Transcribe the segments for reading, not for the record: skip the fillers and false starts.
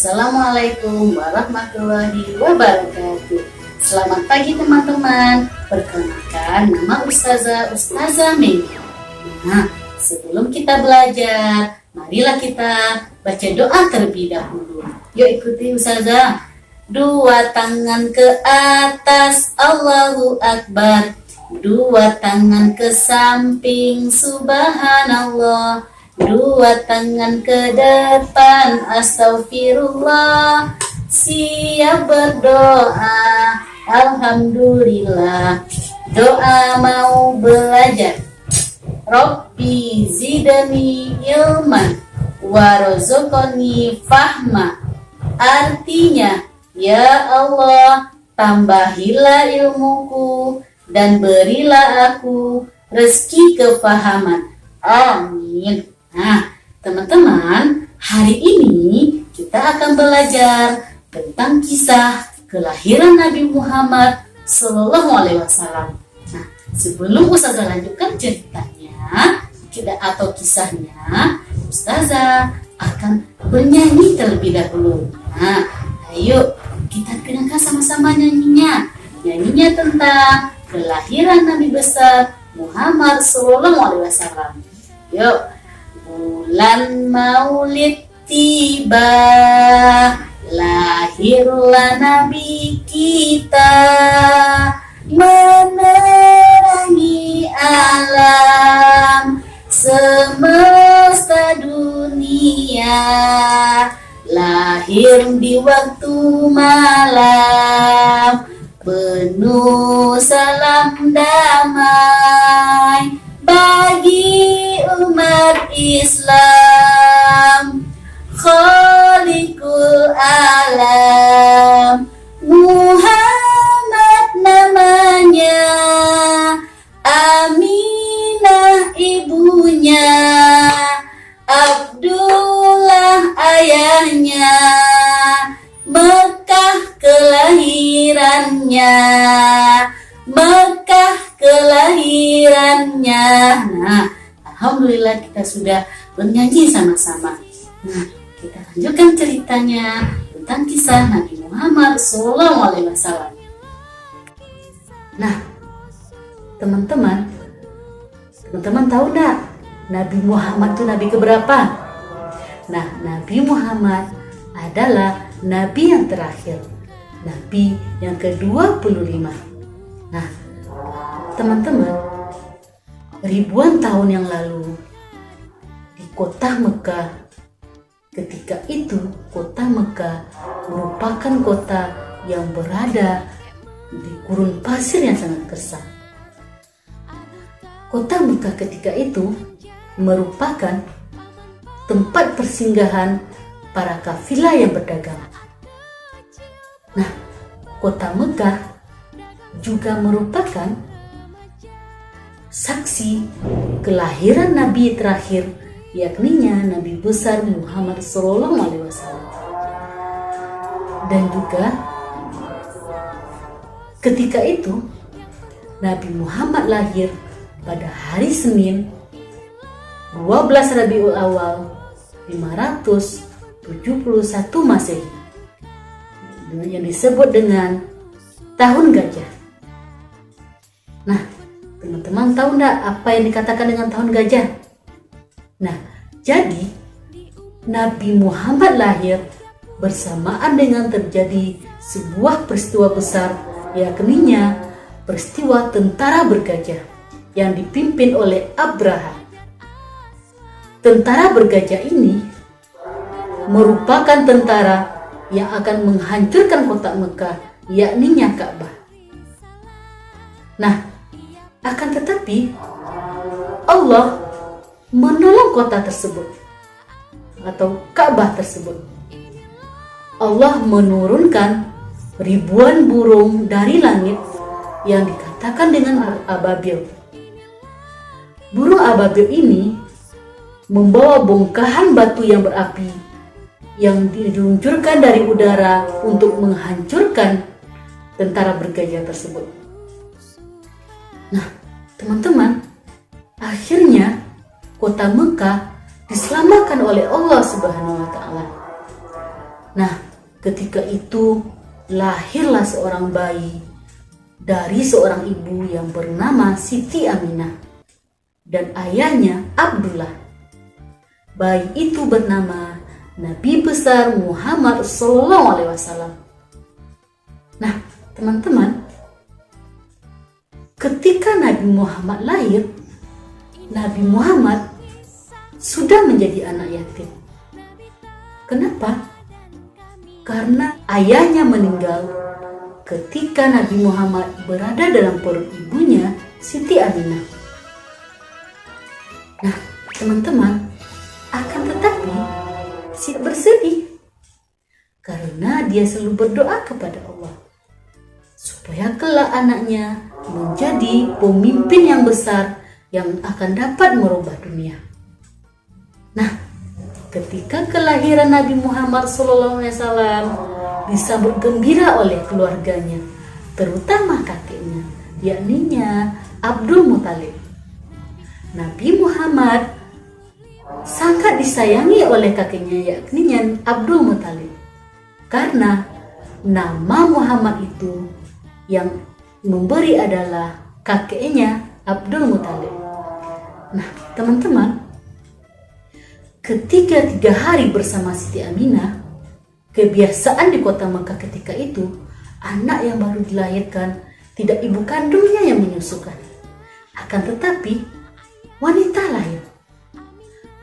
Assalamualaikum warahmatullahi wabarakatuh. Selamat pagi teman-teman. Perkenalkan, nama Ustazah Mei. Nah, sebelum kita belajar, marilah kita baca doa terlebih dahulu. Yuk ikuti Ustazah. Dua tangan ke atas, Allahu Akbar. Dua tangan ke samping, Subhanallah. Dua tangan ke depan, Astaghfirullah. Siap berdoa, Alhamdulillah. Doa mau belajar. Rabbi zidni ilman warzuqni fahma. Artinya, ya Allah, tambahilah ilmuku dan berilah aku rezeki kefahaman. Amin. Nah, teman-teman, hari ini kita akan belajar tentang kisah kelahiran Nabi Muhammad SAW. Nah, sebelum Ustazah lanjutkan ceritanya atau kisahnya, Ustazah akan bernyanyi terlebih dahulu. Nah, ayo kita dengarkan sama-sama nyanyinya. Nyanyinya tentang kelahiran Nabi besar Muhammad SAW. Yuk. Bulan Maulid tiba, lahirlah Nabi kita, menerangi alam semesta dunia. Lahir di waktu malam, penuh salam damai bagi umat Islam. Khaliqul alam, Muhammad namanya, Aminah ibunya, Abdullah ayahnya, Mekah kelahirannya, Mekah kelahirannya. Nah, alhamdulillah kita sudah bernyanyi sama-sama. Nah, kita lanjutkan ceritanya tentang kisah Nabi Muhammad SAW. Nah, teman-teman tahu enggak Nabi Muhammad itu nabi keberapa? Nah, Nabi Muhammad adalah nabi yang terakhir, nabi yang ke-25. Nah, teman-teman, ribuan tahun yang lalu di kota Mekah, ketika itu kota Mekah merupakan kota yang berada di gurun pasir yang sangat gersang. Kota Mekah ketika itu merupakan tempat persinggahan para kafilah yang berdagang. Nah, kota Mekah juga merupakan saksi kelahiran Nabi terakhir, yakninya Nabi besar Muhammad SAW. Dan juga ketika itu Nabi Muhammad lahir pada hari Senin 12 Rabiul Awal 571 Masehi, yang disebut dengan tahun gajah. Nah, teman-teman tahu enggak apa yang dikatakan dengan tahun gajah? Nah, jadi Nabi Muhammad lahir bersamaan dengan terjadi sebuah peristiwa besar, yakninya peristiwa tentara bergajah yang dipimpin oleh Abraha. Tentara bergajah ini merupakan tentara yang akan menghancurkan kota Mekah, yakninya Ka'bah. Nah, akan tetapi Allah menolong kota tersebut atau Ka'bah tersebut. Allah menurunkan ribuan burung dari langit yang dikatakan dengan ababil. Burung ababil ini membawa bongkahan batu yang berapi yang diluncurkan dari udara untuk menghancurkan tentara bergajah tersebut. Nah, teman-teman, akhirnya kota Mekah diselamatkan oleh Allah Subhanahu wa taala. Nah, ketika itu lahirlah seorang bayi dari seorang ibu yang bernama Siti Aminah dan ayahnya Abdullah. Bayi itu bernama Nabi besar Muhammad SAW. Nah, teman-teman, ketika Nabi Muhammad lahir, Nabi Muhammad sudah menjadi anak yatim. Kenapa? Karena ayahnya meninggal ketika Nabi Muhammad berada dalam perut ibunya, Siti Aminah. Nah, teman-teman, akan tetapi Siti bersedih karena dia selalu berdoa kepada Allah supaya kelak anaknya menjadi pemimpin yang besar yang akan dapat merubah dunia. Nah, ketika kelahiran Nabi Muhammad SAW disambut gembira oleh keluarganya, terutama kakeknya, yakninya Abdul Muthalib. Nabi Muhammad sangat disayangi oleh kakeknya, yakninya Abdul Muthalib, karena nama Muhammad itu yang memberi adalah kakeknya Abdul Muthalib. Nah, teman-teman, ketika 3 hari bersama Siti Aminah, kebiasaan di kota Mekah ketika itu, anak yang baru dilahirkan tidak ibu kandungnya yang menyusukan, akan tetapi wanita lahir.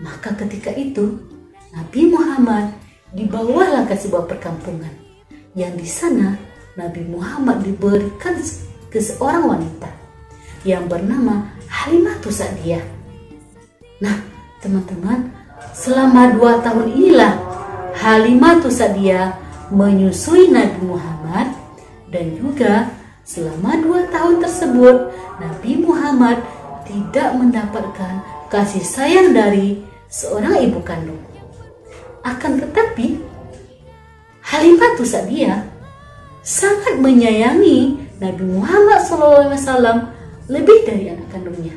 Maka ketika itu Nabi Muhammad dibawalah ke sebuah perkampungan, yang di sana Nabi Muhammad diberikan ke seorang wanita yang bernama Halimatus Sa'diyah. Nah, teman-teman, selama 2 tahun inilah Halimatus Sa'diyah menyusui Nabi Muhammad, dan juga selama 2 tahun tersebut Nabi Muhammad tidak mendapatkan kasih sayang dari seorang ibu kandung. Akan tetapi Halimatus Sa'diyah sangat menyayangi Nabi Muhammad SAW lebih dari anak kandungnya.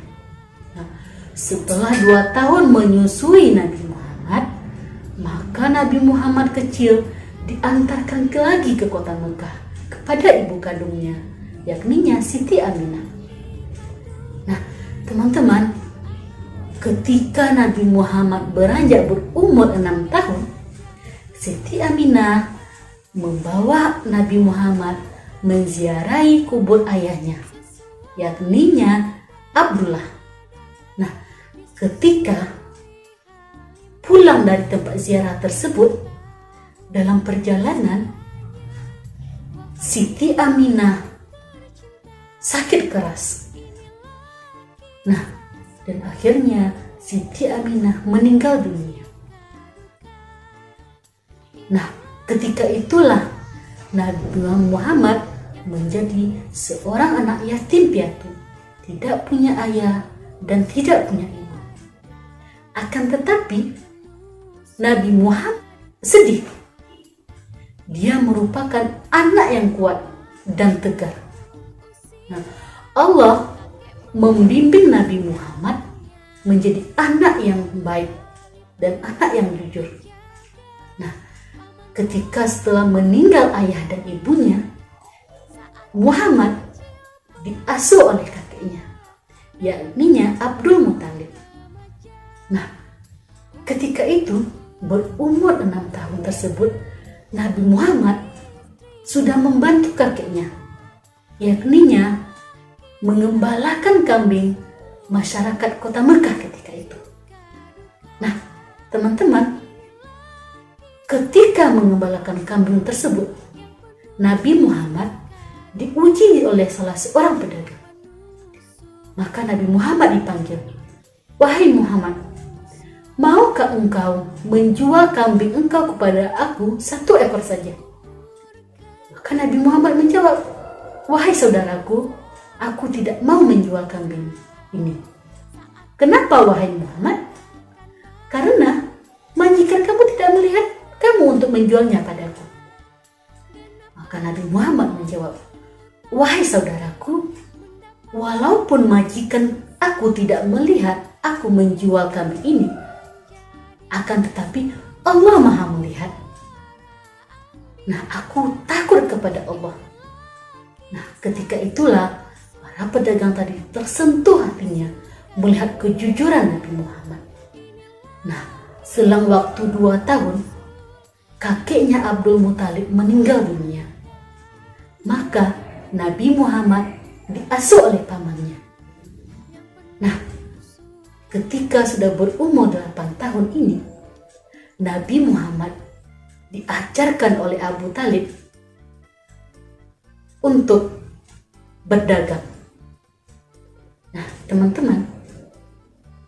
Nah, setelah 2 tahun menyusui Nabi Muhammad, maka Nabi Muhammad kecil diantarkan lagi ke kota Mekah kepada ibu kandungnya, yakninya Siti Aminah. Nah, teman-teman, ketika Nabi Muhammad beranjak berumur 6 tahun, Siti Aminah membawa Nabi Muhammad menziarahi kubur ayahnya, yakninya Abdullah. Nah, ketika pulang dari tempat ziarah tersebut, dalam perjalanan Siti Aminah sakit keras. Nah, dan akhirnya Siti Aminah meninggal dunia. Nah, ketika itulah Nabi Muhammad menjadi seorang anak yatim piatu, tidak punya ayah dan tidak punya ibu. Akan tetapi Nabi Muhammad sedih. Dia merupakan anak yang kuat dan tegar. Nah, Allah membimbing Nabi Muhammad menjadi anak yang baik dan anak yang jujur. Nah, ketika setelah meninggal ayah dan ibunya, Muhammad diasuh oleh kakeknya, yakninya Abdul Muthalib. Nah, ketika itu berumur 6 tahun tersebut, Nabi Muhammad sudah membantu kakeknya, yakninya mengembalakan kambing masyarakat kota Mekah ketika itu. Nah, teman-teman, ketika mengembalakan kambing tersebut, Nabi Muhammad diuji oleh salah seorang pedagang. Maka Nabi Muhammad dipanggil, "Wahai Muhammad, maukah engkau menjual kambing engkau kepada aku 1 ekor saja?" Maka Nabi Muhammad menjawab, "Wahai saudaraku, aku tidak mau menjual kambing ini." "Kenapa wahai Muhammad?" "Karena majikan kamu tidak melihat kamu untuk menjualnya padaku." Maka Nabi Muhammad menjawab, "Wahai saudaraku, walaupun majikan aku tidak melihat aku menjual kambing ini, akan tetapi Allah Maha melihat. Nah, aku takut kepada Allah. Nah, ketika itulah para pedagang tadi tersentuh hatinya melihat kejujuran Nabi Muhammad. Nah, selang waktu 2 tahun, kakeknya Abdul Muthalib meninggal dunia. Maka Nabi Muhammad diasuh oleh pamannya. Nah, ketika sudah berumur 8 tahun ini, Nabi Muhammad diajarkan oleh Abu Talib untuk berdagang. Nah, teman-teman,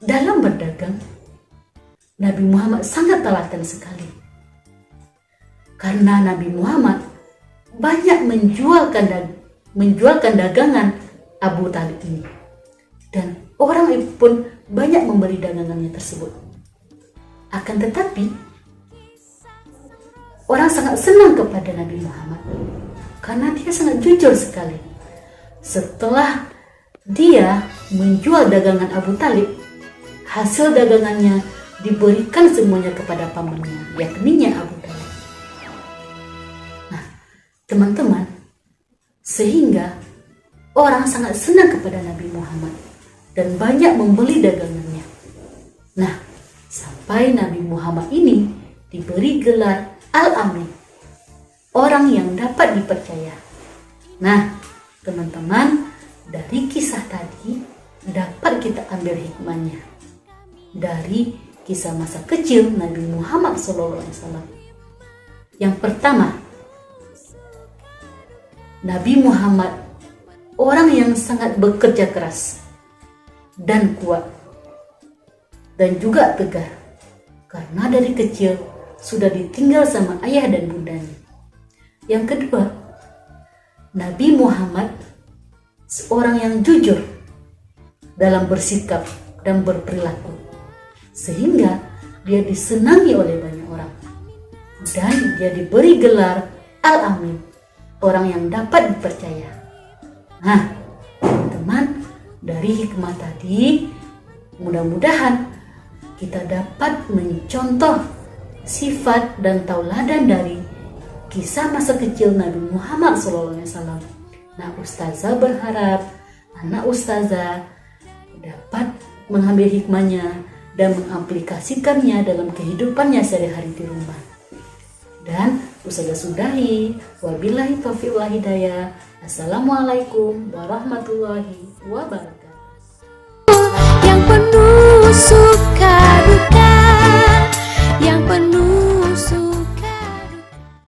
dalam berdagang, Nabi Muhammad sangat telaten sekali. Karena Nabi Muhammad banyak menjualkan dagangan Abu Talib ini. Dan orang pun banyak membeli dagangannya tersebut. Akan tetapi, orang sangat senang kepada Nabi Muhammad karena dia sangat jujur sekali. Setelah dia menjual dagangan Abu Talib, hasil dagangannya diberikan semuanya kepada pamannya, yakni Abu Talib. Nah, teman-teman, sehingga orang sangat senang kepada Nabi Muhammad dan banyak membeli dagangannya. Nah, sampai Nabi Muhammad ini diberi gelar Al-Amin, orang yang dapat dipercaya. Nah, teman-teman, dari kisah tadi dapat kita ambil hikmahnya dari kisah masa kecil Nabi Muhammad SAW. Yang pertama, Nabi Muhammad orang yang sangat bekerja keras dan kuat dan juga tegar, karena dari kecil sudah ditinggal sama ayah dan bundanya. Yang kedua, Nabi Muhammad seorang yang jujur dalam bersikap dan berperilaku, sehingga dia disenangi oleh banyak orang dan dia diberi gelar Al-Amin, orang yang dapat dipercaya. Nah, teman-teman, dari hikmah tadi mudah-mudahan kita dapat mencontoh sifat dan tauladan dari kisah masa kecil Nabi Muhammad SAW. Nah, Ustazah berharap anak Ustazah dapat mengambil hikmahnya dan mengaplikasikannya dalam kehidupannya sehari-hari di rumah. Dan Ustazah sudahi. Wabillahi taufiq wal hidayah. Assalamualaikum warahmatullahi wabarakatuh.